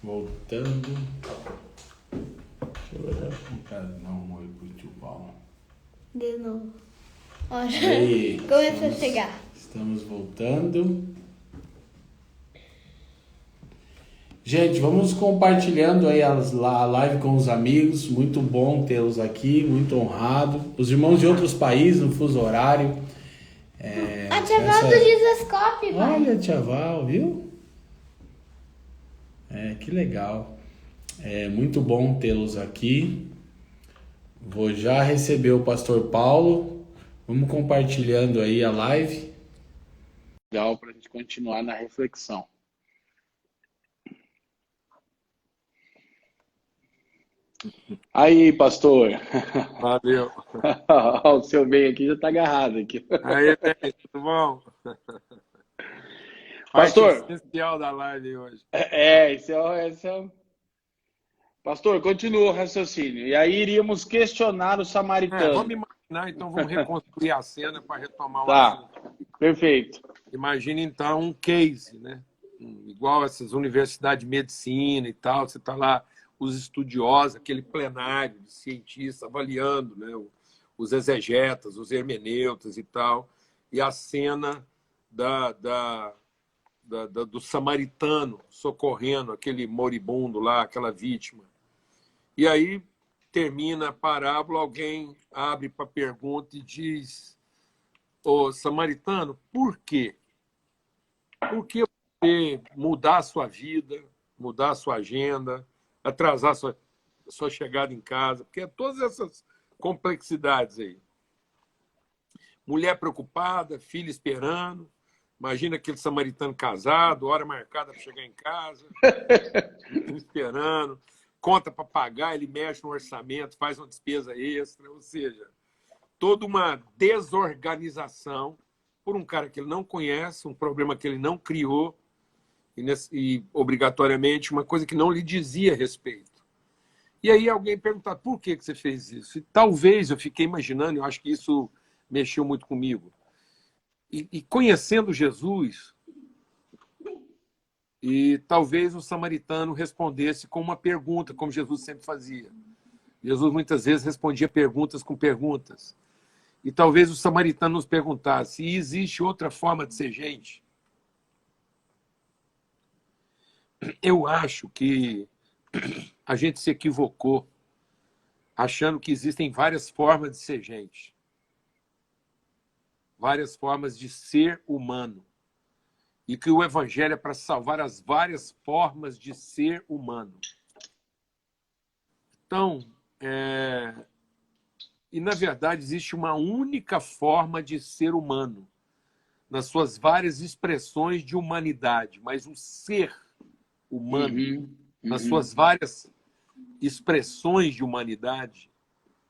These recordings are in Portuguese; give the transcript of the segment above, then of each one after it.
Voltando. Deixa eu olhar para dar um oi pro tio Paulo. De novo. Olha, Aí, começou a chegar. Estamos voltando. Gente, vamos compartilhando aí a live com os amigos. Muito bom tê-los aqui, muito honrado. Os irmãos de outros países no fuso horário. A tia Val do Jesuscope, pai. Olha, tia Val, viu? Que legal. É muito bom tê-los aqui. Vou já receber o pastor Paulo. Vamos compartilhando aí a live. Legal para a gente continuar na reflexão. Aí, pastor. Valeu. O seu bem aqui já está agarrado aqui. Aí, bem, tudo bom? Pastor. Parte essencial da live hoje. Esse é o... Pastor, continua o raciocínio. E aí iríamos questionar o samaritano. Vamos imaginar, então vamos reconstruir a cena para retomar o assunto. Perfeito. Imagina, então, um case, né? Igual essas universidades de medicina e tal, você está lá, os estudiosos, aquele plenário de cientistas avaliando, né? Os exegetas, os hermeneutas e tal, e a cena do samaritano socorrendo aquele moribundo lá, aquela vítima. E aí termina a parábola, alguém abre para a pergunta e diz: ô samaritano, por quê? Por que você mudar a sua vida, mudar a sua agenda, atrasar a sua chegada em casa? Porque todas essas complexidades aí. Mulher preocupada, filho esperando. Imagina aquele samaritano casado, hora marcada para chegar em casa, esperando, conta para pagar, ele mexe no orçamento, faz uma despesa extra, ou seja, toda uma desorganização por um cara que ele não conhece, um problema que ele não criou e obrigatoriamente, uma coisa que não lhe dizia respeito. E aí alguém perguntar, por que você fez isso? E talvez eu fiquei imaginando, eu acho que isso mexeu muito comigo. E conhecendo Jesus, e talvez o samaritano respondesse com uma pergunta, como Jesus sempre fazia. Jesus muitas vezes respondia perguntas com perguntas. E talvez o samaritano nos perguntasse, e existe outra forma de ser gente? Eu acho que a gente se equivocou achando que existem várias formas de ser gente. Várias formas de ser humano. E que o evangelho é para salvar as várias formas de ser humano. Então, e na verdade existe uma única forma de ser humano, nas suas várias expressões de humanidade, mas o ser humano, nas suas várias expressões de humanidade,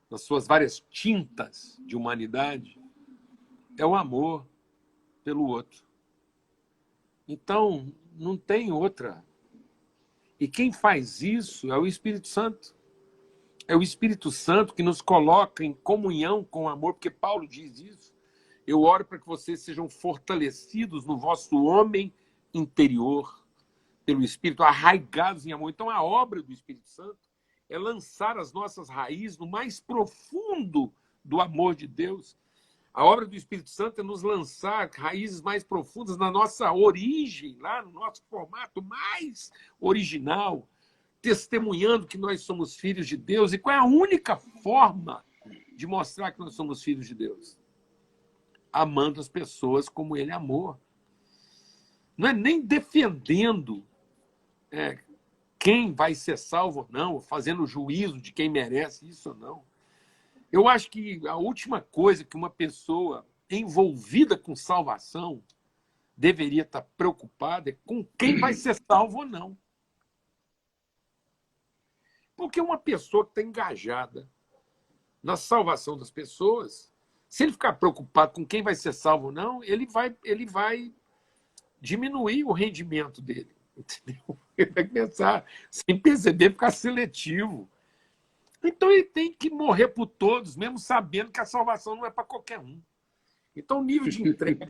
nas suas várias tintas de humanidade, é o amor pelo outro. Então, não tem outra. E quem faz isso é o Espírito Santo. É o Espírito Santo que nos coloca em comunhão com o amor, porque Paulo diz isso. Eu oro para que vocês sejam fortalecidos no vosso homem interior, pelo Espírito, arraigados em amor. Então, a obra do Espírito Santo é lançar as nossas raízes no mais profundo do amor de Deus. A obra do Espírito Santo é nos lançar raízes mais profundas na nossa origem, lá no nosso formato mais original, testemunhando que nós somos filhos de Deus. E qual é a única forma de mostrar que nós somos filhos de Deus? Amando as pessoas como Ele amou. Não é nem defendendo quem vai ser salvo ou não, ou fazendo juízo de quem merece isso ou não. Eu acho que a última coisa que uma pessoa envolvida com salvação deveria estar preocupada é com quem vai ser salvo ou não. Porque uma pessoa que está engajada na salvação das pessoas, se ele ficar preocupado com quem vai ser salvo ou não, ele vai diminuir o rendimento dele. Entendeu? Ele vai começar, sem perceber, ficar seletivo. Então ele tem que morrer por todos, mesmo sabendo que a salvação não é para qualquer um. Então, o nível de entrega...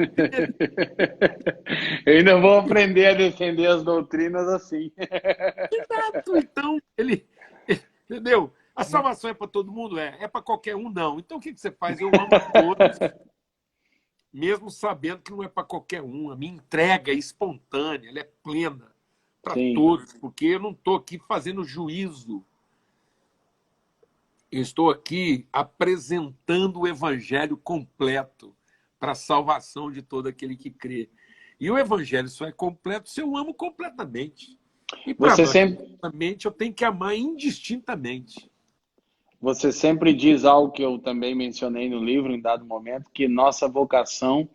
Eu ainda vou aprender a defender as doutrinas assim. Exato. Então, ele... Entendeu? A salvação é para todo mundo? É para qualquer um? Não. Então, o que você faz? Eu amo a todos, mesmo sabendo que não é para qualquer um. A minha entrega é espontânea, ela é plena para todos, porque eu não estou aqui fazendo juízo. Eu estou aqui apresentando o evangelho completo para a salvação de todo aquele que crê. E o evangelho só é completo se eu amo completamente. E para amar completamente, eu tenho que amar indistintamente. Você sempre diz algo que eu também mencionei no livro, em dado momento, que nossa vocação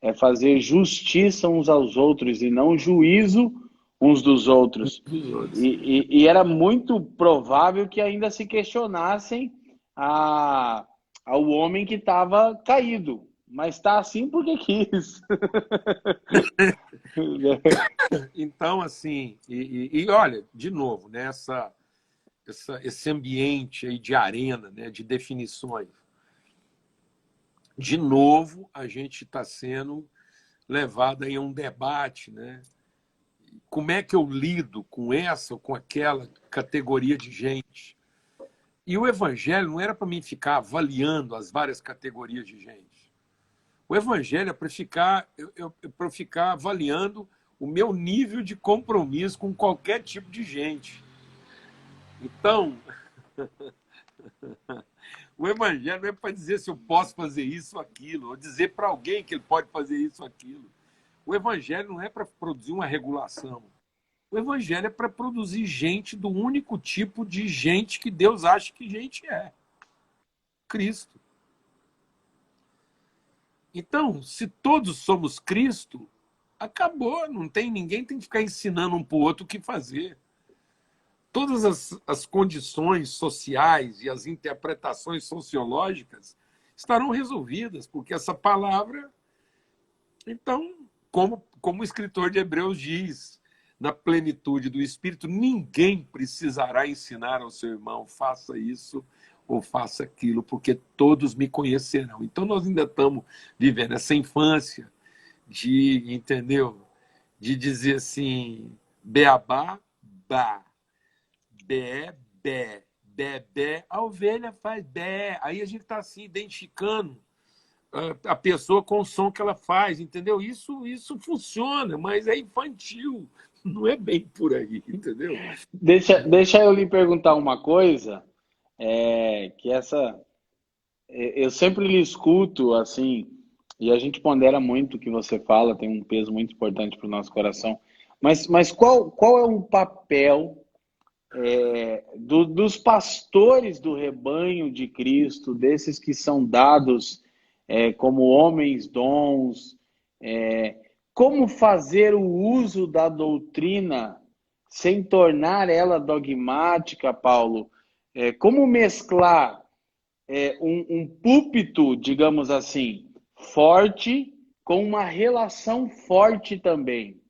é fazer justiça uns aos outros e não juízo uns dos outros. E era muito provável que ainda se questionassem ao homem que estava caído. Mas está assim porque quis. Então, assim, olha, de novo, né, esse ambiente aí de arena, né, de definições. De novo, a gente está sendo levado aí a um debate, né? Como é que eu lido com essa ou com aquela categoria de gente? E o evangelho não era para mim ficar avaliando as várias categorias de gente. O evangelho é para ficar avaliando o meu nível de compromisso com qualquer tipo de gente. Então, o evangelho não é para dizer se eu posso fazer isso ou aquilo, ou dizer para alguém que ele pode fazer isso ou aquilo. O evangelho não é para produzir uma regulação. O evangelho é para produzir gente do único tipo de gente que Deus acha que gente é. Cristo. Então, se todos somos Cristo, acabou. Ninguém tem que ficar ensinando um para o outro o que fazer. Todas as condições sociais e as interpretações sociológicas estarão resolvidas, porque essa palavra... Então, como o escritor de Hebreus diz, na plenitude do Espírito, ninguém precisará ensinar ao seu irmão, faça isso ou faça aquilo, porque todos me conhecerão. Então, nós ainda estamos vivendo essa infância entendeu? De dizer assim, beabá, bá, bé, bé, bé, bé, a ovelha faz bé. Aí a gente está assim, identificando a pessoa com o som que ela faz, entendeu? Isso funciona, mas é infantil, não é bem por aí, entendeu? Deixa eu lhe perguntar uma coisa, eu sempre lhe escuto assim, e a gente pondera muito o que você fala, tem um peso muito importante para o nosso coração, mas qual é o papel dos pastores do rebanho de Cristo, desses que são dados como homens dons, como fazer o uso da doutrina sem tornar ela dogmática, Paulo? Como mesclar um púlpito, digamos assim, forte com uma relação forte também?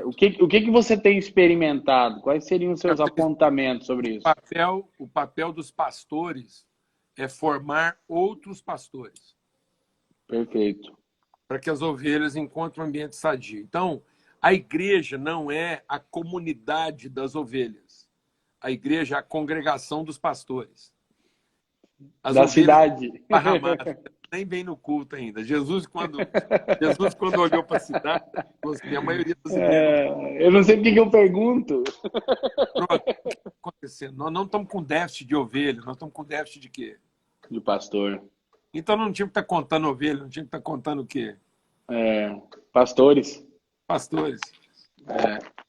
O que você tem experimentado? Quais seriam os seus apontamentos sobre isso? O papel dos pastores é formar outros pastores. Perfeito. Para que as ovelhas encontrem um ambiente sadio. Então, a igreja não é a comunidade das ovelhas. A igreja é a congregação dos pastores. As da cidade. Nem vem no culto ainda. Jesus, quando olhou para a cidade, a maioria das igrejas... Eu não sei por que eu pergunto. Pronto, o que está acontecendo? Nós não estamos com déficit de ovelha, nós estamos com déficit de quê? De pastor. Então não tinha que estar contando ovelha, não tinha que estar contando o quê? Pastores. Pastores.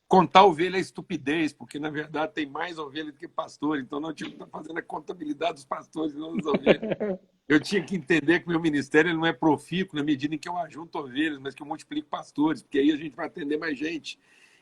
Contar ovelha é estupidez, porque na verdade tem mais ovelha do que pastor, então nós tínhamos que estar fazendo a contabilidade dos pastores e não das ovelhas. Eu tinha que entender que meu ministério ele não é profícuo na medida em que eu ajunto ovelhas, mas que eu multiplico pastores, porque aí a gente vai atender mais gente.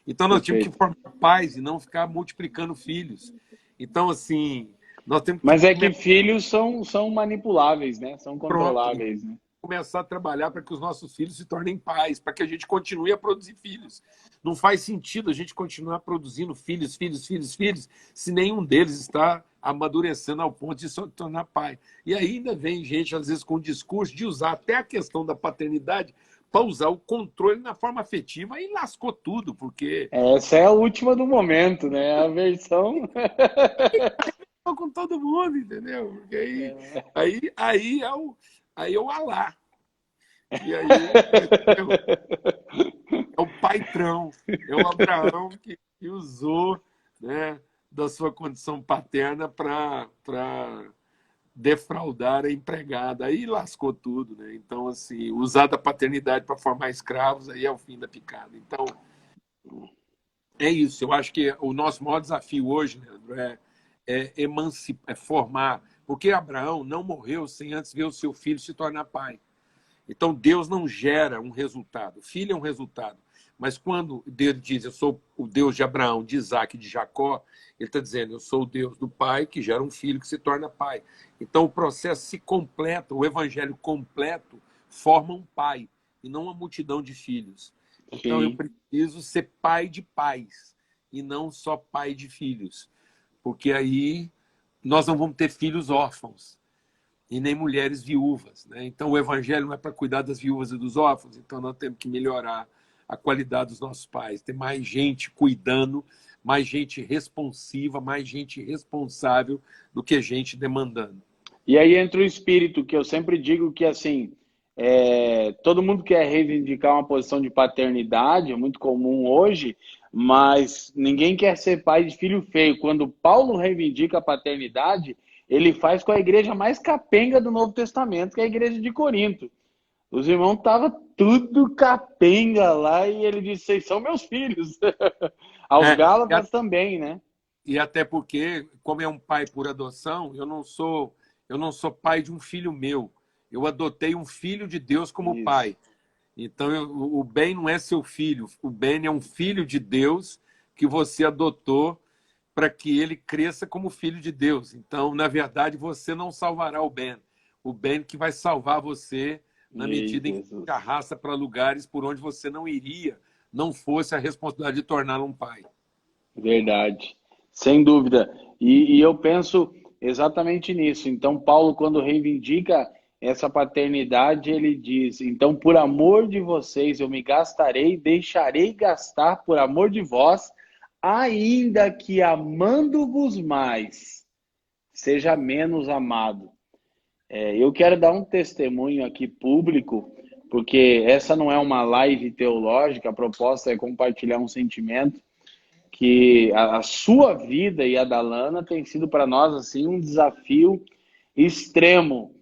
Então nós tínhamos que formar pais e não ficar multiplicando filhos. Então, assim, nós temos que... Mas é que filhos são manipuláveis, né? São controláveis, né? começar a trabalhar para que os nossos filhos se tornem pais, para que a gente continue a produzir filhos. Não faz sentido a gente continuar produzindo filhos, filhos, filhos, filhos, se nenhum deles está amadurecendo ao ponto de se tornar pai. E ainda vem gente, às vezes, com o discurso de usar até a questão da paternidade para usar o controle na forma afetiva e lascou tudo, porque... Essa é a última do momento, né? A versão... com todo mundo, entendeu? Porque aí é o Alá. E aí é o patrão, é o Abraão que usou, né, da sua condição paterna para defraudar a empregada. Aí lascou tudo, né? Então, assim, usar da paternidade para formar escravos, aí é o fim da picada. Então, é isso. Eu acho que o nosso maior desafio hoje, Leandro, é formar. Porque Abraão não morreu sem antes ver o seu filho se tornar pai. Então, Deus não gera um resultado. O filho é um resultado. Mas quando Deus diz, eu sou o Deus de Abraão, de Isaac e de Jacó, ele está dizendo, eu sou o Deus do pai que gera um filho que se torna pai. Então, o processo se completa, o evangelho completo forma um pai, e não uma multidão de filhos. Então, eu preciso ser pai de pais, e não só pai de filhos. Porque aí nós não vamos ter filhos órfãos e nem mulheres viúvas, né? Então, o evangelho não é para cuidar das viúvas e dos órfãos, então nós temos que melhorar a qualidade dos nossos pais, ter mais gente cuidando, mais gente responsiva, mais gente responsável do que gente demandando. E aí entra o espírito, que eu sempre digo que, assim, todo mundo quer reivindicar uma posição de paternidade, é muito comum hoje, mas ninguém quer ser pai de filho feio. Quando Paulo reivindica a paternidade, ele faz com a igreja mais capenga do Novo Testamento, que é a igreja de Corinto. Os irmãos estavam tudo capenga lá e ele disse, vocês são meus filhos. Aos Gálatas também, né? E até porque, como é um pai por adoção, eu não sou pai de um filho meu. Eu adotei um filho de Deus como pai. Então, o Ben não é seu filho. O Ben é um filho de Deus que você adotou para que ele cresça como filho de Deus. Então, na verdade, você não salvará o Ben. O Ben que vai salvar você na medida em que te arrasta para lugares por onde você não iria, não fosse a responsabilidade de torná-lo um pai. Verdade. Sem dúvida. E eu penso exatamente nisso. Então, Paulo, quando reivindica essa paternidade, ele diz, então, por amor de vocês, eu me gastarei, deixarei gastar por amor de vós, ainda que amando-vos mais, seja menos amado. Eu quero dar um testemunho aqui público, porque essa não é uma live teológica, a proposta é compartilhar um sentimento, que a sua vida e a da Lana tem sido para nós assim um desafio extremo.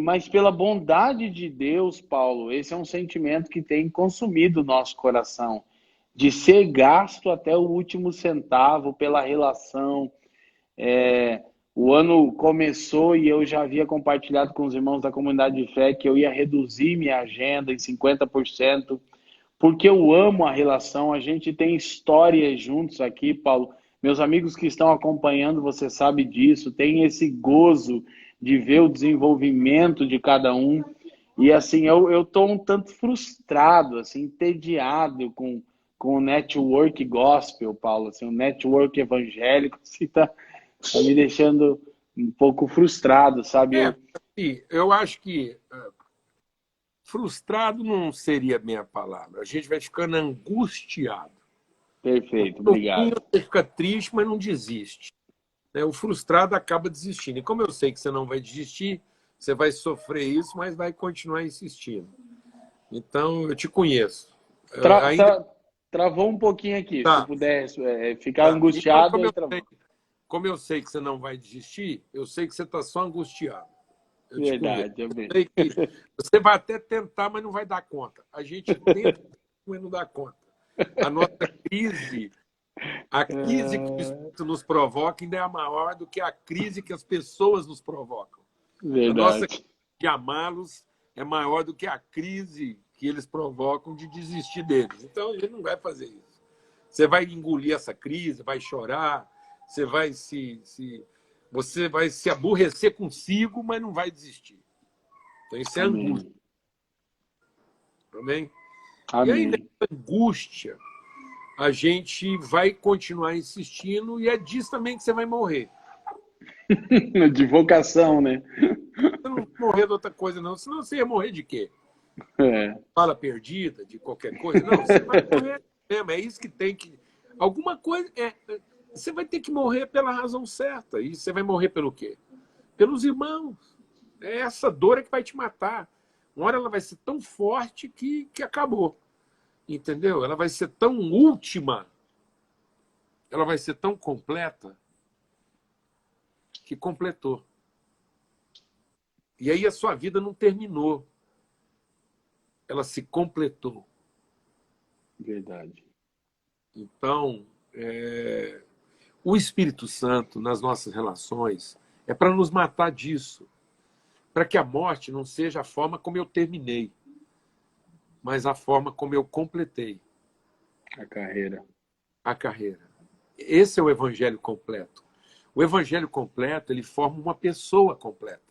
Mas pela bondade de Deus, Paulo, esse é um sentimento que tem consumido o nosso coração, de ser gasto até o último centavo pela relação. O ano começou e eu já havia compartilhado com os irmãos da comunidade de fé que eu ia reduzir minha agenda em 50%, porque eu amo a relação, a gente tem histórias juntos aqui, Paulo. Meus amigos que estão acompanhando, você sabe disso, tem esse gozo de ver o desenvolvimento de cada um. E assim, eu estou um tanto frustrado, assim, entediado com o network gospel, Paulo, assim, o network evangélico, assim, tá me deixando um pouco frustrado, sabe? Eu acho que frustrado não seria a minha palavra. A gente vai ficando angustiado. Perfeito, obrigado. Você fica triste, mas não desiste. O frustrado acaba desistindo. E como eu sei que você não vai desistir, você vai sofrer isso, mas vai continuar insistindo. Então, eu te conheço. Travou um pouquinho aqui. Tá. Se puder ficar angustiado... Então, como eu sei que você não vai desistir, eu sei que você está só angustiado. Verdade, eu sei que você vai até tentar, mas não vai dar conta. A gente tenta, mas não dá conta. A nossa crise, a crise que o Espírito nos provoca ainda é maior do que a crise que as pessoas nos provocam. Verdade. A nossa crise de amá-los é maior do que a crise que eles provocam de desistir deles. Então, ele não vai fazer isso. Você vai engolir essa crise, vai chorar, você vai se aborrecer consigo, mas não vai desistir. Então isso é Amém. angústia. Amém? E Amém. aí, nessa angústia, a gente vai continuar insistindo e é disso também que você vai morrer. De vocação, né? Você não vai morrer de outra coisa, não. Senão você ia morrer de quê? É. Bala perdida, de qualquer coisa? Não, você vai morrer mesmo. É isso que tem que... Alguma coisa... Você vai ter que morrer pela razão certa. E você vai morrer pelo quê? Pelos irmãos. É essa dor é que vai te matar. Uma hora ela vai ser tão forte que acabou. Entendeu? Ela vai ser tão última, ela vai ser tão completa, que completou. E aí a sua vida não terminou. Ela se completou. Verdade. Então, o Espírito Santo, nas nossas relações, é para nos matar disso. Para que a morte não seja a forma como eu terminei, mas a forma como eu completei A carreira. a carreira. Esse é o evangelho completo. O evangelho completo, ele forma uma pessoa completa.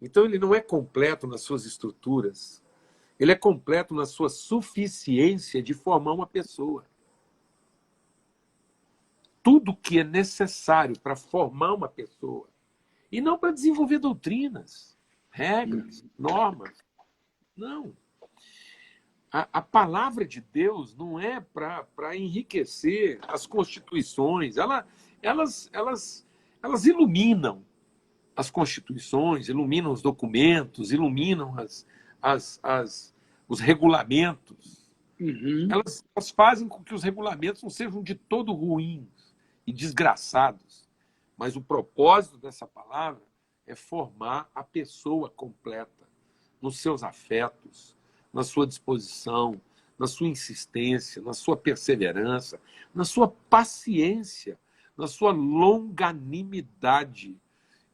Então ele não é completo nas suas estruturas, ele é completo na sua suficiência de formar uma pessoa. Tudo que é necessário para formar uma pessoa, e não para desenvolver doutrinas, regras, normas. Não. A palavra de Deus não é para enriquecer as constituições. Elas iluminam as constituições, iluminam os documentos, iluminam os regulamentos. Uhum. Elas fazem com que os regulamentos não sejam de todo ruins e desgraçados. Mas o propósito dessa palavra é formar a pessoa completa nos seus afetos, na sua disposição, na sua insistência, na sua perseverança, na sua paciência, na sua longanimidade,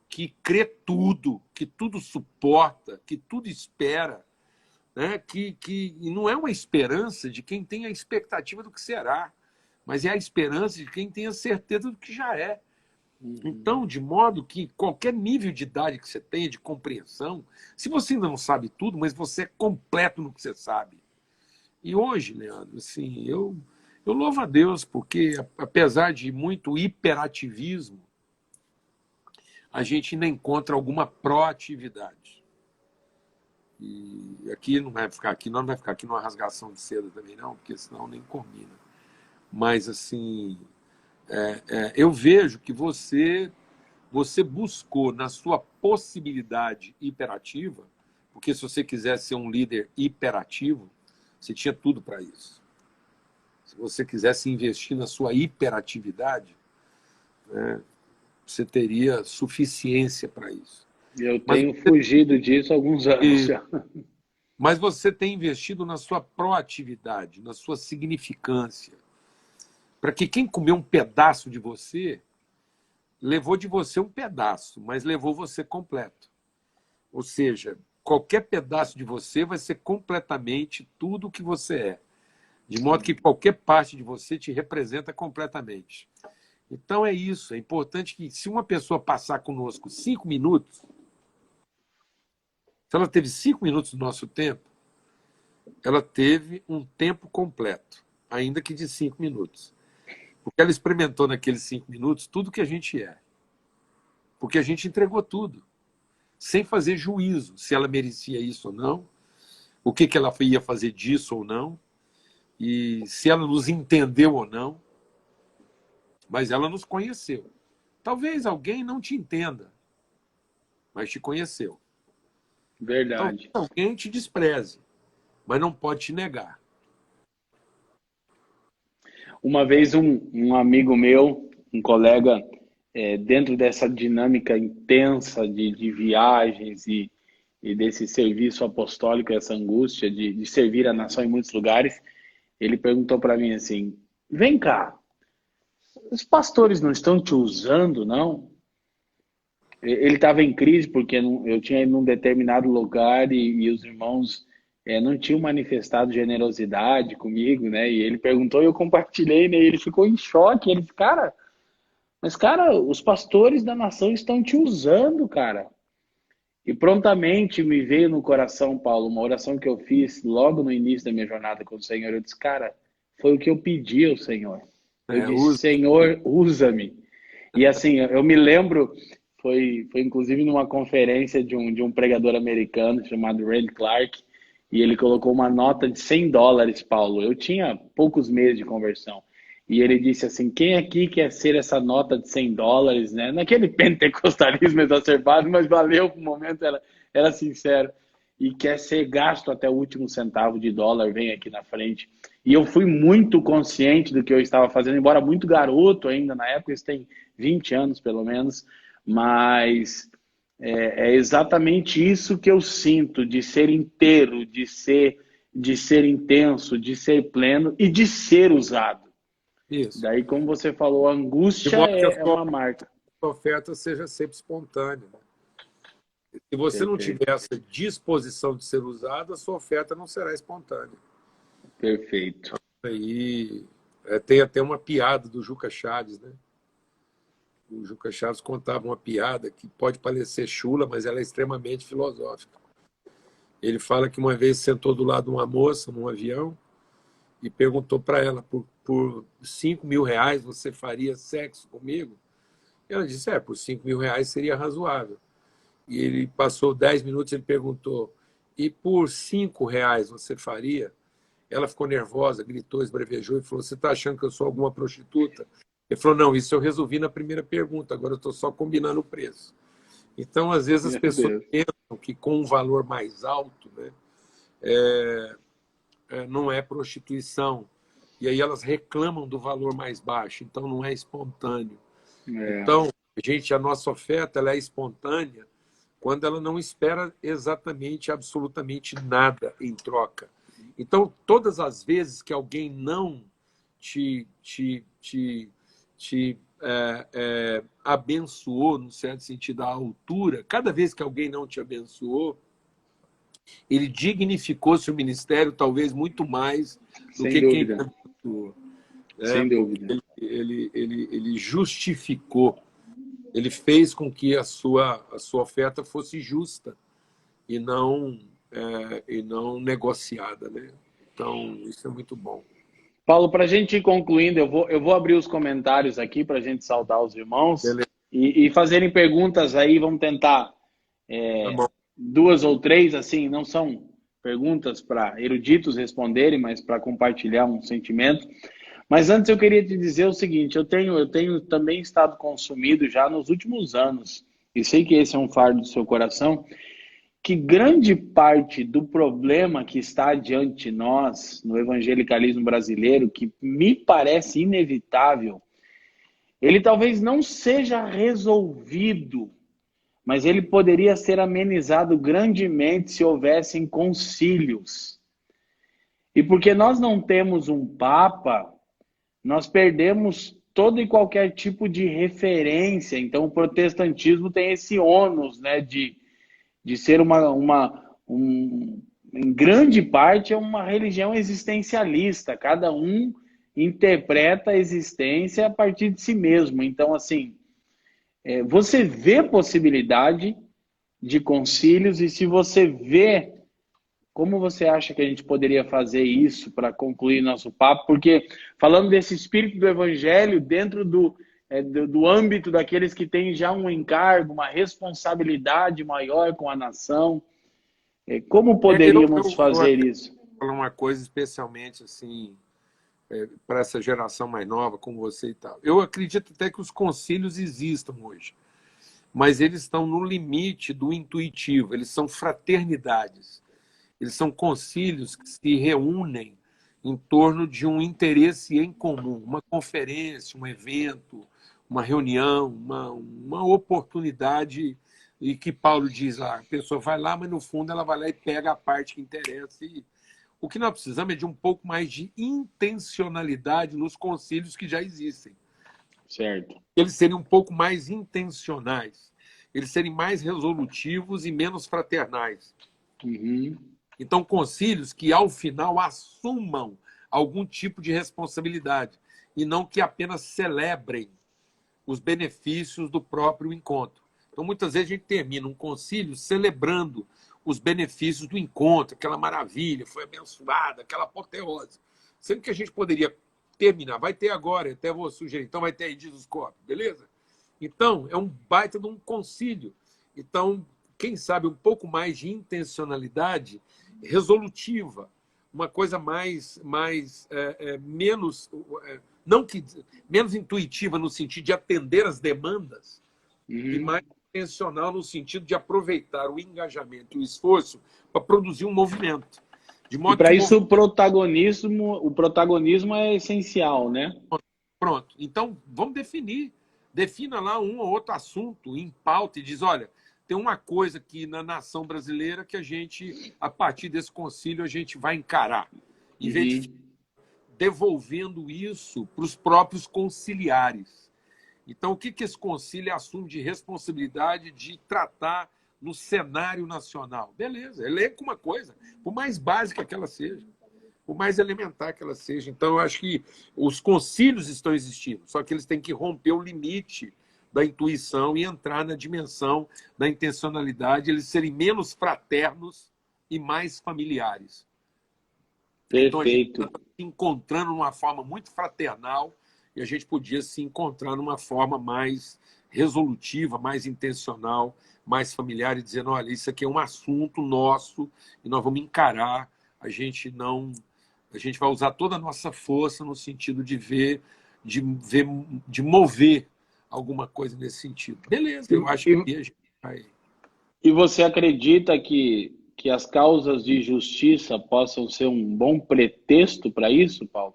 que crê tudo, que tudo suporta, que tudo espera, né? Que não é uma esperança de quem tem a expectativa do que será, mas é a esperança de quem tem a certeza do que já é. Então, de modo que qualquer nível de idade que você tenha, de compreensão, se você ainda não sabe tudo, mas você é completo no que você sabe. E hoje, Leandro, assim, eu louvo a Deus, porque apesar de muito hiperativismo, a gente ainda encontra alguma proatividade. E aqui não vai ficar aqui, não vai ficar aqui numa rasgação de seda também, não, porque senão nem combina. Mas, assim, eu vejo que você buscou na sua possibilidade hiperativa, porque se você quisesse ser um líder hiperativo, você tinha tudo para isso. Se você quisesse investir na sua hiperatividade, né, você teria suficiência para isso. Eu tenho fugido disso há alguns anos já. Mas você tem investido na sua proatividade, na sua significância, para que quem comeu um pedaço de você levou de você um pedaço, mas levou você completo. Ou seja, qualquer pedaço de você vai ser completamente tudo o que você é. De modo que qualquer parte de você te representa completamente. Então é isso. É importante que, se uma pessoa passar conosco 5 minutos, se ela teve 5 minutos do nosso tempo, ela teve um tempo completo, ainda que de 5 minutos. Porque ela experimentou naqueles 5 minutos tudo que a gente é. Porque a gente entregou tudo, sem fazer juízo, se ela merecia isso ou não, o que ela ia fazer disso ou não, e se ela nos entendeu ou não, mas ela nos conheceu. Talvez alguém não te entenda, mas te conheceu. Verdade. Talvez alguém te despreze, mas não pode te negar. Uma vez um amigo meu, um colega, dentro dessa dinâmica intensa de viagens e desse serviço apostólico, essa angústia de servir a nação em muitos lugares, ele perguntou para mim assim: vem cá, os pastores não estão te usando, não? Ele estava em crise porque eu tinha ido num determinado lugar e os irmãos não tinham manifestado generosidade comigo, né? E ele perguntou e eu compartilhei, né? E ele ficou em choque. Ele disse: cara, os pastores da nação estão te usando, cara. E prontamente me veio no coração, Paulo, uma oração que eu fiz logo no início da minha jornada com o Senhor. Eu disse, cara, foi o que eu pedi ao Senhor. Eu disse, Usa. Senhor, usa-me. E assim, eu me lembro, foi inclusive numa conferência de um pregador americano chamado Randy Clark, e ele colocou uma nota de $100, Paulo. Eu tinha poucos meses de conversão. E ele disse assim, quem aqui quer ser essa nota de $100, né? Naquele pentecostalismo exacerbado, mas valeu pro momento, era sincero. E quer ser gasto até o último centavo de dólar, vem aqui na frente. E eu fui muito consciente do que eu estava fazendo, embora muito garoto ainda na época, isso tem 20 anos pelo menos, mas é exatamente isso que eu sinto, de ser inteiro, de ser intenso, de ser pleno e de ser usado. Isso. Daí, como você falou, a De angústia modo que é uma marca. sua oferta seja sempre espontânea, né? Se você não Perfeito, tiver essa disposição de ser usado, a sua oferta não será espontânea. perfeito. Aí tem até uma piada do Juca Chaves, né? O Juca Chaves contava uma piada que pode parecer chula, mas ela é extremamente filosófica. Ele fala que uma vez sentou do lado de uma moça num avião e perguntou para ela, por R$ 5.000 você faria sexo comigo? E ela disse, por R$ 5.000 seria razoável. E ele passou 10 minutos e ele perguntou, e por R$ 5 você faria? Ela ficou nervosa, gritou, esbravejou e falou, você está achando que eu sou alguma prostituta? Ele falou, não, isso eu resolvi na primeira pergunta, agora eu estou só combinando o preço. Então, às vezes, as Meu pessoas Deus. pensam que com um valor mais alto, né, não é prostituição. E aí elas reclamam do valor mais baixo, então não é espontâneo. É, Então, gente, a nossa oferta ela é espontânea quando ela não espera exatamente, absolutamente nada em troca. Então, todas as vezes que alguém não te abençoou, no certo sentido, à altura, cada vez que alguém não te abençoou, ele dignificou seu ministério talvez muito mais do sem que quem te dúvida, abençoou. sem Porque dúvida. ele justificou, ele fez com que a sua oferta fosse justa e não negociada, né? Então, isso é muito bom. Paulo, para a gente ir concluindo, eu vou abrir os comentários aqui para a gente saudar os irmãos Beleza, e fazerem perguntas aí. Vamos tentar tá bom. 2 ou 3, assim, não são perguntas para eruditos responderem, mas para compartilhar um sentimento. Mas antes eu queria te dizer o seguinte: eu tenho também estado consumido já nos últimos anos, e sei que esse é um fardo do seu coração, que grande parte do problema que está diante de nós no evangelicalismo brasileiro, que me parece inevitável, ele talvez não seja resolvido, mas ele poderia ser amenizado grandemente se houvessem concílios. E porque nós não temos um papa, nós perdemos todo e qualquer tipo de referência. Então, o protestantismo tem esse ônus, né, de ser em grande parte, é uma religião existencialista. Cada um interpreta a existência a partir de si mesmo. Então, assim, você vê possibilidade de concílios, e se você vê, como você acha que a gente poderia fazer isso para concluir nosso papo? Porque falando desse espírito do evangelho dentro do âmbito daqueles que têm já um encargo, uma responsabilidade maior com a nação, como poderíamos Eu fazer até isso? vou falar uma coisa especialmente assim, para essa geração mais nova, como você e tal. Eu acredito até que os concílios existam hoje, mas eles estão no limite do intuitivo, eles são fraternidades. Eles são concílios que se reúnem em torno de um interesse em comum, uma conferência, um evento, uma reunião, uma oportunidade, e que Paulo diz lá, a pessoa vai lá, mas no fundo ela vai lá e pega a parte que interessa. E o que nós precisamos é de um pouco mais de intencionalidade nos concílios que já existem. Certo. Eles serem um pouco mais intencionais, eles serem mais resolutivos e menos fraternais. Uhum. Então, concílios que, ao final, assumam algum tipo de responsabilidade e não que apenas celebrem os benefícios do próprio encontro. Então, muitas vezes a gente termina um concílio celebrando os benefícios do encontro, aquela maravilha, foi abençoada, aquela apoteose. Sendo que a gente poderia terminar, vai ter agora, até vou sugerir, então vai ter aí Jesus Cop, beleza? Então, é um baita de um concílio. Então, quem sabe um pouco mais de intencionalidade resolutiva, uma coisa menos, não que menos intuitiva no sentido de atender as demandas e mais intencional no sentido de aproveitar o engajamento e o esforço para produzir um movimento. De modo E para que isso o protagonismo é essencial, né? Pronto. Então, vamos definir. Defina lá um ou outro assunto em pauta e diz, olha, tem uma coisa aqui na nação brasileira que a gente, a partir desse concílio, a gente vai encarar. Em vez de devolvendo isso para os próprios conciliares. Então, o que esse concílio assume de responsabilidade de tratar no cenário nacional? Beleza, elenca uma coisa, por mais básica que ela seja, por mais elementar que ela seja. Então, eu acho que os concílios estão existindo, só que eles têm que romper o limite da intuição e entrar na dimensão da intencionalidade, eles serem menos fraternos e mais familiares. Então, a gente está se encontrando numa forma muito fraternal e a gente podia se encontrar numa forma mais resolutiva, mais intencional, mais familiar e dizendo, olha, isso aqui é um assunto nosso e nós vamos encarar, a gente vai usar toda a nossa força no sentido de mover alguma coisa nesse sentido. Beleza, eu acho que a gente vai... E você acredita que as causas de justiça possam ser um bom pretexto para isso, Paulo?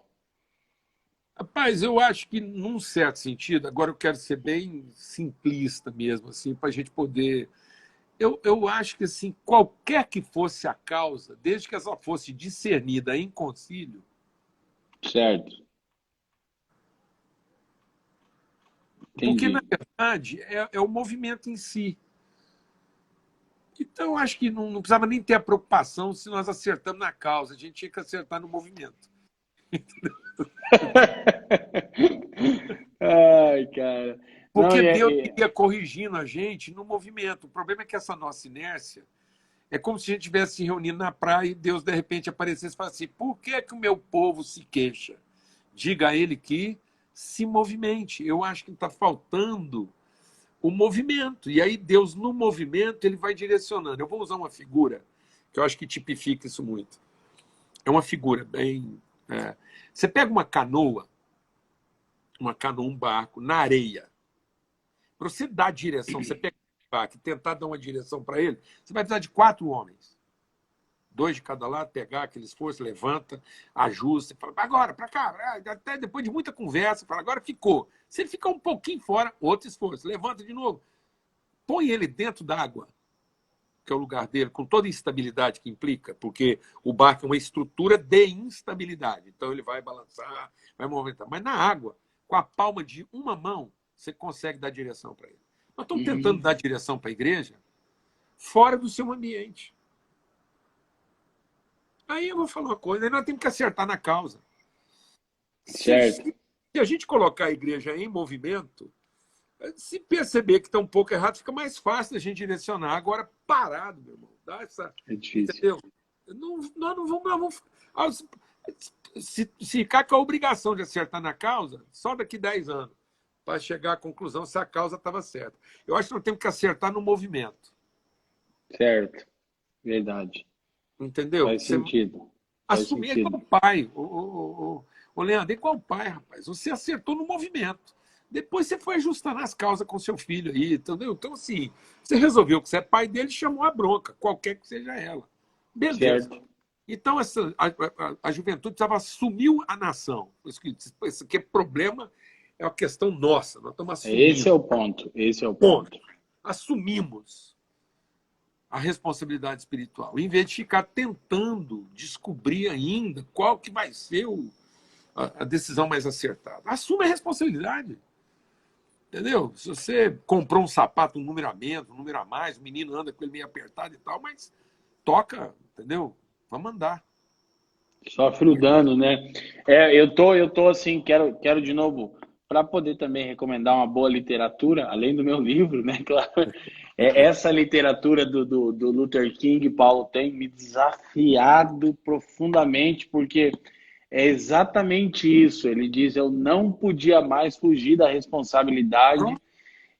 Rapaz, eu acho que, num certo sentido, agora eu quero ser bem simplista mesmo, assim, para a gente poder... Eu acho que, assim, qualquer que fosse a causa, desde que ela fosse discernida em concílio... Certo. Porque, Entendi. na verdade, é o movimento em si. Então, eu acho que não precisava nem ter a preocupação se nós acertamos na causa, a gente tinha que acertar no movimento. Ai, cara. Porque Deus iria corrigindo a gente no movimento. O problema é que essa nossa inércia é como se a gente estivesse se reunindo na praia e Deus, de repente, aparecesse e falasse assim, por que o meu povo se queixa? Diga a ele que se movimente. Eu acho que está faltando o movimento. E aí Deus, no movimento, ele vai direcionando. Eu vou usar uma figura que eu acho que tipifica isso muito. É uma figura bem... Você pega uma canoa, um barco, na areia. Para você dar direção, você pega um barco e tentar dar uma direção para ele, você vai precisar de 4 homens. 2 de cada lado, pegar aquele esforço, levanta, ajusta, fala, agora, para cá. Até depois de muita conversa, fala, agora ficou. Se ele ficar um pouquinho fora, outro esforço, levanta de novo. Põe ele dentro d'água, que é o lugar dele, com toda a instabilidade que implica, porque o barco é uma estrutura de instabilidade. Então ele vai balançar, vai movimentar. Mas na água, com a palma de uma mão, você consegue dar direção para ele. Nós estamos tentando dar direção para a igreja fora do seu ambiente. Aí eu vou falar uma coisa, nós temos que acertar na causa. Certo. Se a gente colocar a igreja em movimento, se perceber que está um pouco errado, fica mais fácil a gente direcionar. Agora, parado, meu irmão. Dá essa, é difícil. Entendeu? Nós não vamos... Se ficar com a obrigação de acertar na causa, só daqui 10 anos, para chegar à conclusão se a causa estava certa. Eu acho que nós temos que acertar no movimento. Certo. Verdade. Entendeu? Faz sentido. Assumir é igual pai. Ô, Leandro, é igual pai, rapaz. Você acertou no movimento. Depois você foi ajustando as causas com seu filho aí, entendeu? Então, assim, você resolveu que você é pai dele, chamou a bronca, qualquer que seja ela. Beleza. Certo. Então, a juventude precisava assumir a nação. Esse aqui é problema, é uma questão nossa. Nós estamos assumindo. Esse é o ponto. Esse é o ponto. Assumimos a responsabilidade espiritual, em vez de ficar tentando descobrir ainda qual que vai ser a decisão mais acertada. Assume a responsabilidade. Entendeu? Se você comprou um sapato, um número a menos, um número a mais, o menino anda com ele meio apertado e tal, mas toca, entendeu? Vamos andar. Sofre o dano, né? Eu tô assim, quero de novo para poder também recomendar uma boa literatura, além do meu livro, né? Claro. Essa literatura do Luther King, Paulo, tem me desafiado profundamente, porque é exatamente isso. Ele diz: eu não podia mais fugir da responsabilidade.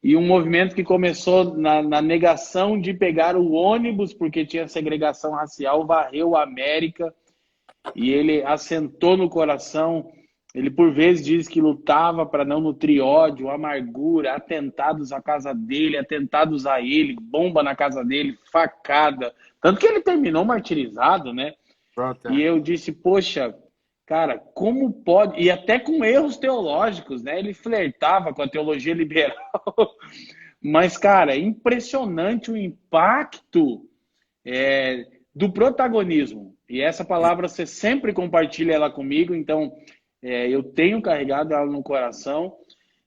E um movimento que começou na negação de pegar o ônibus, porque tinha segregação racial, varreu a América, e ele assentou no coração. Ele, por vezes, diz que lutava para não nutrir ódio, amargura, atentados à casa dele, atentados a ele, bomba na casa dele, facada. Tanto que ele terminou martirizado, né? Pronto, E eu disse, poxa, cara, como pode... E até com erros teológicos, né? Ele flertava com a teologia liberal. Mas, cara, é impressionante o impacto do protagonismo. E essa palavra você sempre compartilha ela comigo, então eu tenho carregado ela no coração.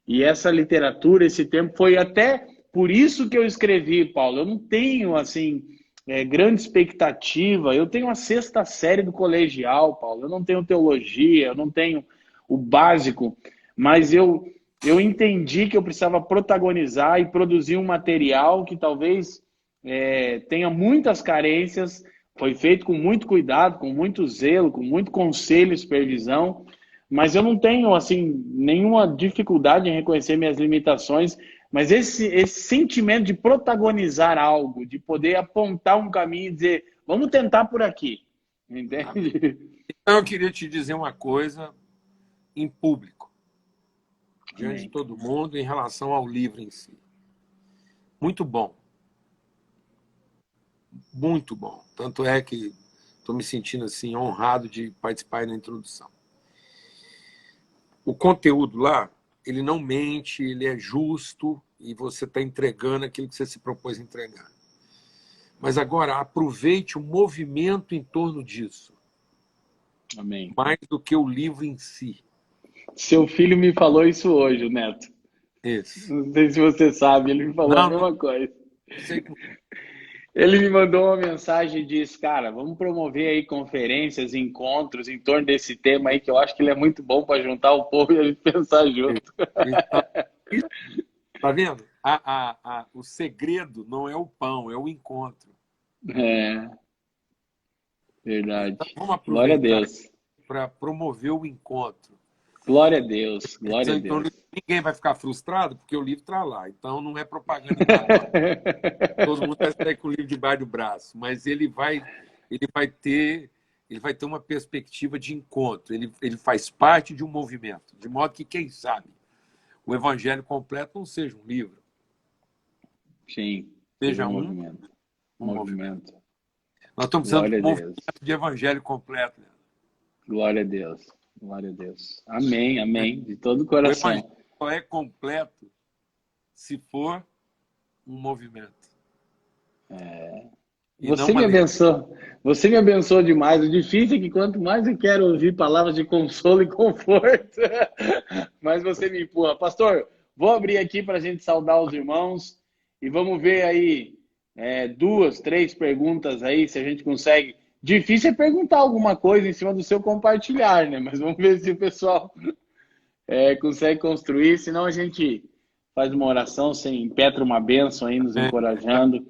E essa literatura, esse tempo, foi até por isso que eu escrevi, Paulo. Eu não tenho, assim, grande expectativa. Eu tenho a 6ª série do colegial, Paulo. Eu não tenho teologia, eu não tenho o básico. Mas eu entendi que eu precisava protagonizar e produzir um material que talvez tenha muitas carências. Foi feito com muito cuidado, com muito zelo, com muito conselho e supervisão. Mas eu não tenho, assim, nenhuma dificuldade em reconhecer minhas limitações, mas esse sentimento de protagonizar algo, de poder apontar um caminho e dizer, vamos tentar por aqui, entende? Então eu queria te dizer uma coisa em público, diante de todo mundo, em relação ao livro em si. Muito bom. Muito bom. Tanto é que estou me sentindo assim honrado de participar na introdução. O conteúdo lá, ele não mente, ele é justo e você está entregando aquilo que você se propôs a entregar. Mas agora, aproveite o movimento em torno disso. Amém. Mais do que o livro em si. Seu filho me falou isso hoje, o Neto. Isso. Não sei se você sabe, ele me falou a mesma coisa. Sei que... Ele me mandou uma mensagem e disse, cara, vamos promover aí conferências, encontros em torno desse tema aí, que eu acho que ele é muito bom para juntar o povo e a gente pensar junto. Então, tá vendo? O segredo não é o pão, é o encontro. Verdade. Então, vamos aproveitar Glória a Deus. Para promover o encontro. Glória a Deus. Glória a Deus. Então, ninguém vai ficar frustrado porque o livro está lá. Então, não é propaganda em nada. Todo mundo vai sair com o livro debaixo do braço. Mas ele vai ter uma perspectiva de encontro. Ele faz parte de um movimento. De modo que, quem sabe, o Evangelho completo não seja um livro. Sim. Seja um movimento. movimento. Nós estamos precisando de um movimento de Evangelho completo. Né? Glória a Deus. Glória a Deus. Amém, amém. De todo o coração. O Evangelho só é completo se for um movimento. Você me abençoou demais. O difícil é que quanto mais eu quero ouvir palavras de consolo e conforto, mais você me empurra. Pastor, vou abrir aqui para a gente saudar os irmãos e vamos ver aí 2, 3 perguntas aí, se a gente consegue. Difícil é perguntar alguma coisa em cima do seu compartilhar, né? Mas vamos ver se o pessoal consegue construir, senão a gente faz uma oração, impetra uma bênção aí, nos encorajando.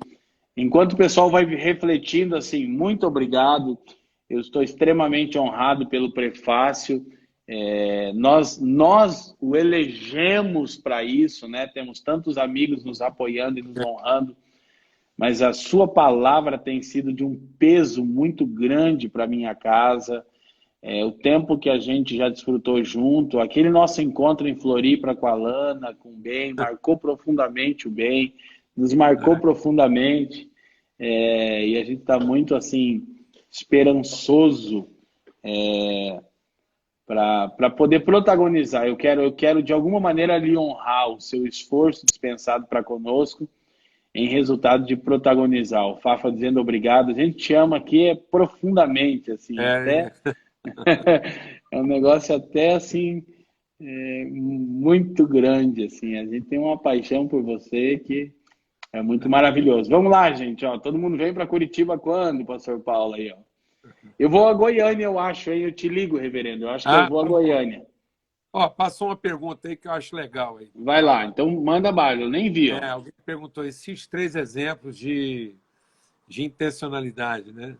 Enquanto o pessoal vai refletindo, assim, muito obrigado. Eu estou extremamente honrado pelo prefácio. Nós o elegemos para isso, né? Temos tantos amigos nos apoiando e nos honrando. Mas a sua palavra tem sido de um peso muito grande para minha casa. O tempo que a gente já desfrutou junto, aquele nosso encontro em Floripa com a Lana, com o Ben, marcou profundamente o Ben, nos marcou profundamente. E a gente está muito assim esperançoso para poder protagonizar. Eu quero de alguma maneira lhe honrar o seu esforço dispensado para conosco, em resultado de protagonizar. O Fafa dizendo obrigado. A gente te ama aqui profundamente, assim, até... é um negócio até, assim, muito grande, assim. A gente tem uma paixão por você que é muito maravilhoso. Vamos lá, gente, ó. Todo mundo vem para Curitiba quando, Pastor Paulo, aí, ó? Eu vou a Goiânia, eu acho, hein? Eu te ligo, reverendo. Eu acho que eu vou a Goiânia. Ó, passou uma pergunta aí que eu acho legal aí. Vai lá, então manda bala, eu nem vi, ó. Alguém perguntou esses 3 exemplos de intencionalidade, né?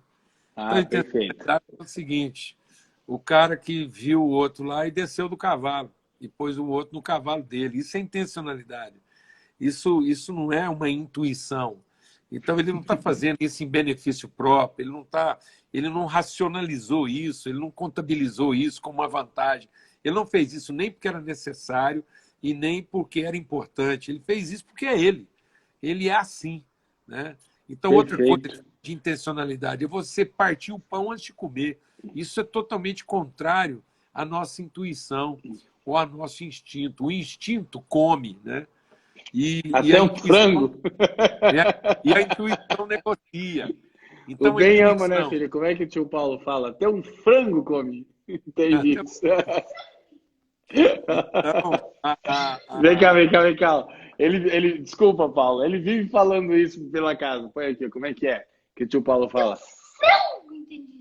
Então, a Ah, perfeito. intencionalidade é o seguinte: o cara que viu o outro lá e desceu do cavalo e pôs o outro no cavalo dele. Isso é intencionalidade. Isso não é uma intuição. Então, ele não está fazendo isso em benefício próprio, ele não racionalizou isso, ele não contabilizou isso como uma vantagem. Ele não fez isso nem porque era necessário e nem porque era importante. Ele fez isso porque é ele. Ele é assim, né? Então, outra Perfeito. coisa de intencionalidade é você partir o pão antes de comer. Isso é totalmente contrário à nossa intuição ou ao nosso instinto. O instinto come, né? E Até a um intuição, frango. né? E a intuição negocia. O Então, a bem ama, né, intuição. filho? Como é que o tio Paulo fala? Até um frango come. Entendi isso. Então, Vem cá, vem cá, vem cá. Desculpa, Paulo. Ele vive falando isso pela casa. Põe aqui, como é que o tio Paulo fala? Frango, entendi.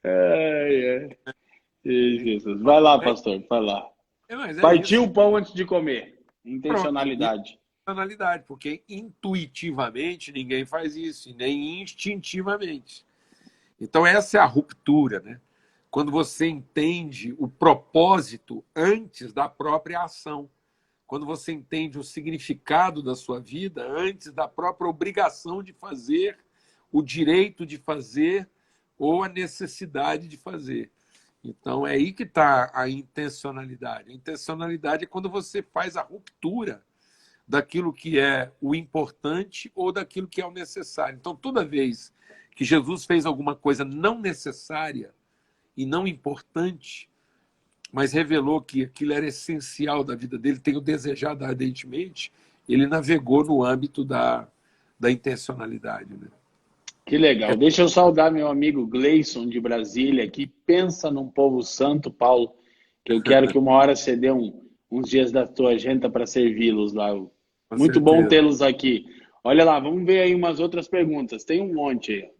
Ai, ai. Ih, Jesus. Vai lá, pastor, vai lá. mas é Partiu isso. o pão antes de comer. Pronto. Intencionalidade. Intencionalidade, porque intuitivamente ninguém faz isso, e nem instintivamente. Então, essa é a ruptura, né? Quando você entende o propósito antes da própria ação. Quando você entende o significado da sua vida antes da própria obrigação de fazer, o direito de fazer ou a necessidade de fazer. Então, é aí que está a intencionalidade. A intencionalidade é quando você faz a ruptura daquilo que é o importante ou daquilo que é o necessário. Então, toda vez que Jesus fez alguma coisa não necessária e não importante, mas revelou que aquilo era essencial da vida dele, tem o desejado ardentemente, ele navegou no âmbito da intencionalidade. Né? Que legal. Deixa eu saudar meu amigo Gleison de Brasília, que pensa num povo santo, Paulo, que eu quero que uma hora você dê uns dias da tua agenda para servi-los lá. Com Muito bom certeza. tê-los aqui. Olha lá, vamos ver aí umas outras perguntas. Tem um monte aí.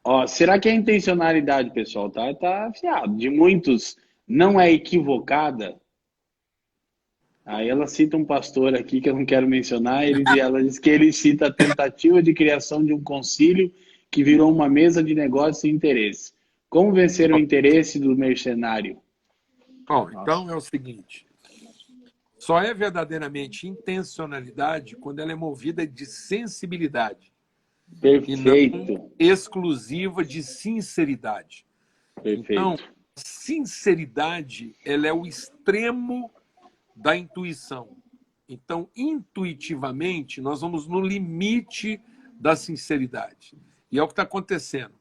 Ó, será que a intencionalidade, pessoal, tá afiado? De muitos não é equivocada? Aí ela cita um pastor aqui que eu não quero mencionar, ela diz que ele cita a tentativa de criação de um concílio que virou uma mesa de negócios e interesse. Como vencer o interesse do mercenário? Bom, então é o seguinte: só é verdadeiramente intencionalidade quando ela é movida de sensibilidade e não Perfeito, exclusiva de sinceridade. Então, perfeito. sinceridade, ela é o extremo da intuição. Então, intuitivamente, nós vamos no limite da sinceridade. E é o que está acontecendo.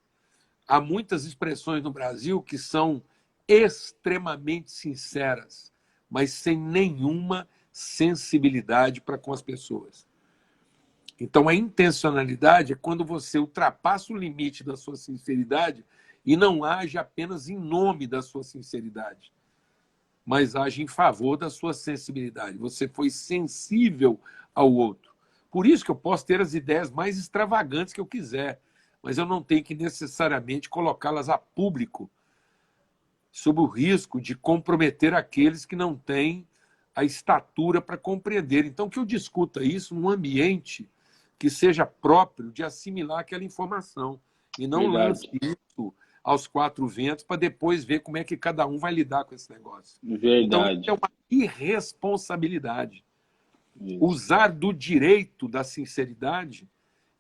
Há muitas expressões no Brasil que são extremamente sinceras, mas sem nenhuma sensibilidade para com as pessoas. Então, a intencionalidade é quando você ultrapassa o limite da sua sinceridade e não age apenas em nome da sua sinceridade, mas age em favor da sua sensibilidade. Você foi sensível ao outro. Por isso que eu posso ter as ideias mais extravagantes que eu quiser, mas eu não tenho que necessariamente colocá-las a público, sob o risco de comprometer aqueles que não têm a estatura para compreender. Então, que eu discuta isso num ambiente que seja próprio de assimilar aquela informação e não lance isso aos quatro ventos para depois ver como é que cada um vai lidar com esse negócio. Então, isso Verdade. é uma irresponsabilidade. Usar do direito da sinceridade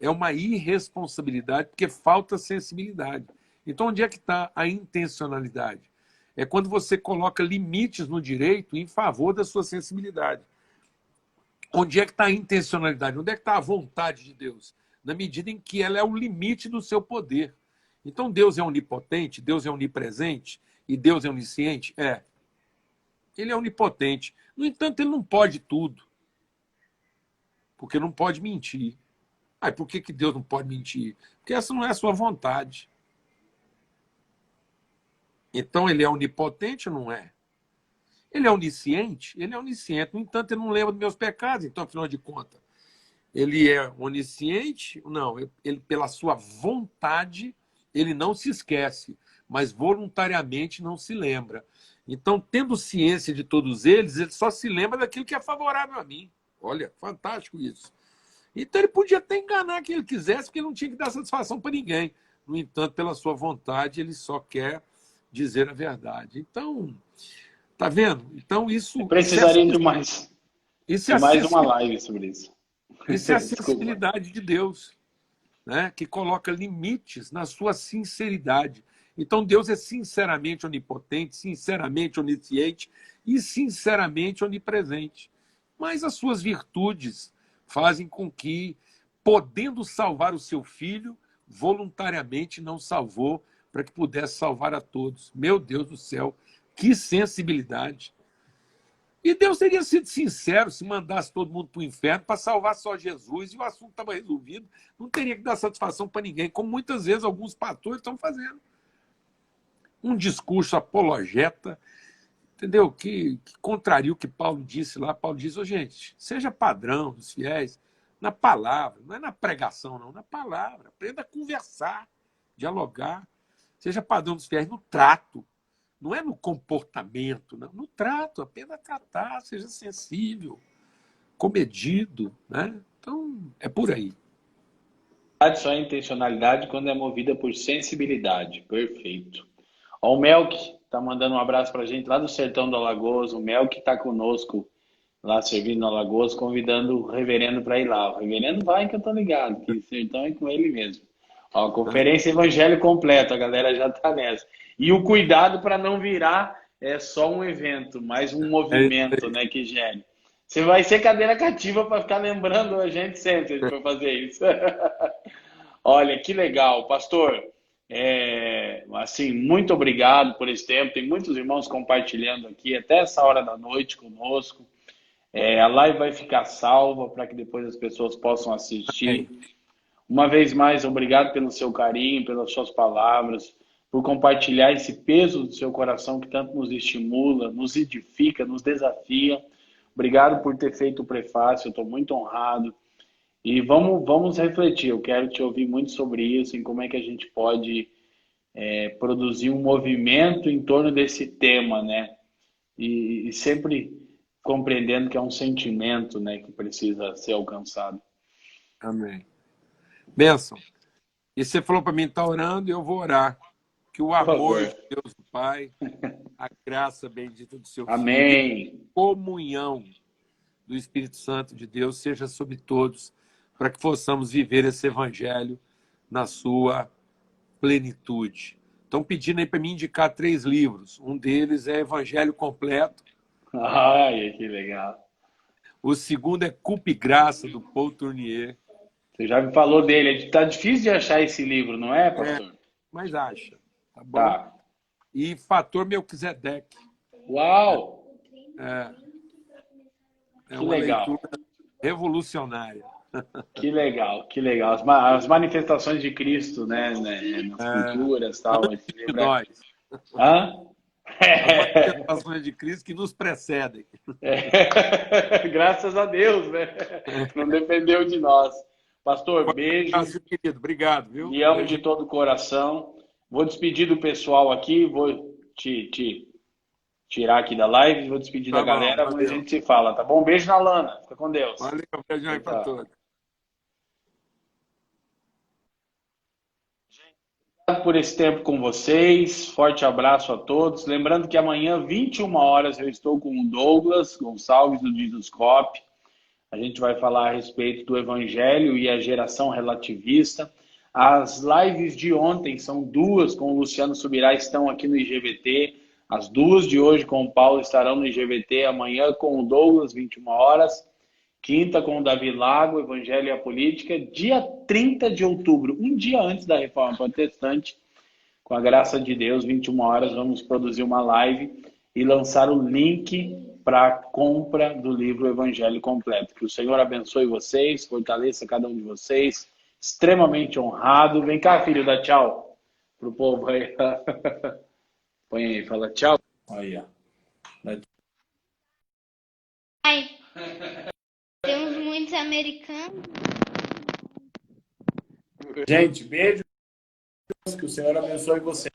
é uma irresponsabilidade porque falta sensibilidade. Então, onde é que está a intencionalidade? É quando você coloca limites no direito em favor da sua sensibilidade. Onde é que está a intencionalidade? Onde é que está a vontade de Deus? Na medida em que ela é o limite do seu poder. Então, Deus é onipotente, Deus é onipresente e Deus é onisciente? É. Ele é onipotente. No entanto, ele não pode tudo. Porque não pode mentir. Ah, por que Deus não pode mentir? Porque essa não é a sua vontade. Então, ele é onipotente ou não é? Ele é onisciente? Ele é onisciente. No entanto, ele não lembra dos meus pecados. Então, afinal de contas, ele é onisciente? Não. Ele, pela sua vontade, ele não se esquece, mas voluntariamente não se lembra. Então, tendo ciência de todos eles, ele só se lembra daquilo que é favorável a mim. Olha, fantástico isso. Então, ele podia até enganar quem ele quisesse, porque ele não tinha que dar satisfação para ninguém. No entanto, pela sua vontade, ele só quer dizer a verdade. Então, tá vendo? Então, Precisaria de mais, isso é de mais uma live sobre isso. isso é a Desculpa. sensibilidade de Deus, né? Que coloca limites na sua sinceridade. Então, Deus é sinceramente onipotente, sinceramente onisciente e sinceramente onipresente. Mas as suas virtudes fazem com que, podendo salvar o seu filho, voluntariamente não salvou para que pudesse salvar a todos. Meu Deus do céu, que sensibilidade! E Deus teria sido sincero se mandasse todo mundo para o inferno para salvar só Jesus e o assunto estava resolvido. Não teria que dar satisfação para ninguém, como muitas vezes alguns pastores estão fazendo. Um discurso apologeta, entendeu? Que contraria o que Paulo disse lá. Paulo diz, gente, seja padrão dos fiéis na palavra, não é na pregação, não, na palavra. Aprenda a conversar, dialogar. Seja padrão dos fiéis no trato. Não é no comportamento, não. No trato, apenas tratar, seja sensível, comedido, né? Então, é por aí. Só é intencionalidade quando é movida por sensibilidade. Perfeito. Ó, o Melk tá mandando um abraço pra gente lá do sertão do Alagoas. O Melk tá conosco lá servindo no Alagoas, convidando o reverendo para ir lá. O reverendo vai que eu tô ligado, que o sertão é com ele mesmo. Ó, conferência Evangelho completa, a galera já tá nessa. E o cuidado para não virar só um evento, mas um movimento, né, que gere. Você vai ser cadeira cativa para ficar lembrando a gente sempre, se a gente for fazer isso. Olha, que legal. Pastor, assim, muito obrigado por esse tempo. Tem muitos irmãos compartilhando aqui até essa hora da noite conosco. A live vai ficar salva para que depois as pessoas possam assistir. Uma vez mais, obrigado pelo seu carinho, pelas suas palavras, por compartilhar esse peso do seu coração que tanto nos estimula, nos edifica, nos desafia. Obrigado por ter feito o prefácio, eu estou muito honrado. E vamos refletir, eu quero te ouvir muito sobre isso, em como é que a gente pode produzir um movimento em torno desse tema, né? E sempre compreendendo que é um sentimento, né, que precisa ser alcançado. Amém. Bênção. E você falou para mim, está orando, e eu vou orar. Que o amor de Deus do Pai, a graça bendita do seu Amém. Filho, a comunhão do Espírito Santo de Deus seja sobre todos, para que possamos viver esse evangelho na sua plenitude. Estão pedindo aí para mim indicar 3 livros. Um deles é Evangelho Completo. Ai, que legal. O segundo é Culpa e Graça, do Paul Tournier. Você já me falou dele. Está difícil de achar esse livro, não é, pastor? Mas acha, tá bom? Tá. E Fator Melquisedeque. Uau! É Que uma legal. leitura revolucionária. Que legal, que legal. As manifestações de Cristo, né, nas culturas, tal. Esse De livro nós. Hã? As manifestações de Cristo que nos precedem. Graças a Deus, né? Não dependeu de nós. Pastor, beijo. Querido, obrigado, viu? Me amo de todo o coração. Vou despedir do pessoal aqui, vou te tirar aqui da live, vou despedir da galera, mas a gente se fala, tá bom? Beijo na Lana, fica com Deus. Valeu, beijão aí para todos. Obrigado por esse tempo com vocês, forte abraço a todos. Lembrando que amanhã, 21 horas, eu estou com o Douglas Gonçalves do Didoscope. A gente vai falar a respeito do Evangelho e a geração relativista. As lives de ontem são 2 com o Luciano Subirá, estão aqui no IGVT. As 2 de hoje com o Paulo estarão no IGVT. Amanhã com o Douglas, 21 horas. Quinta com o Davi Lago, Evangelho e a Política. Dia 30 de outubro, um dia antes da Reforma Protestante. Com a graça de Deus, 21 horas, vamos produzir uma live e lançar o link para a compra do livro Evangelho Completo. Que o Senhor abençoe vocês, fortaleça cada um de vocês. Extremamente honrado. Vem cá, filho, dá tchau pro povo aí. Põe aí, fala tchau. Aí, ó. Ai, temos muitos americanos. Gente, beijo. Que o Senhor abençoe você.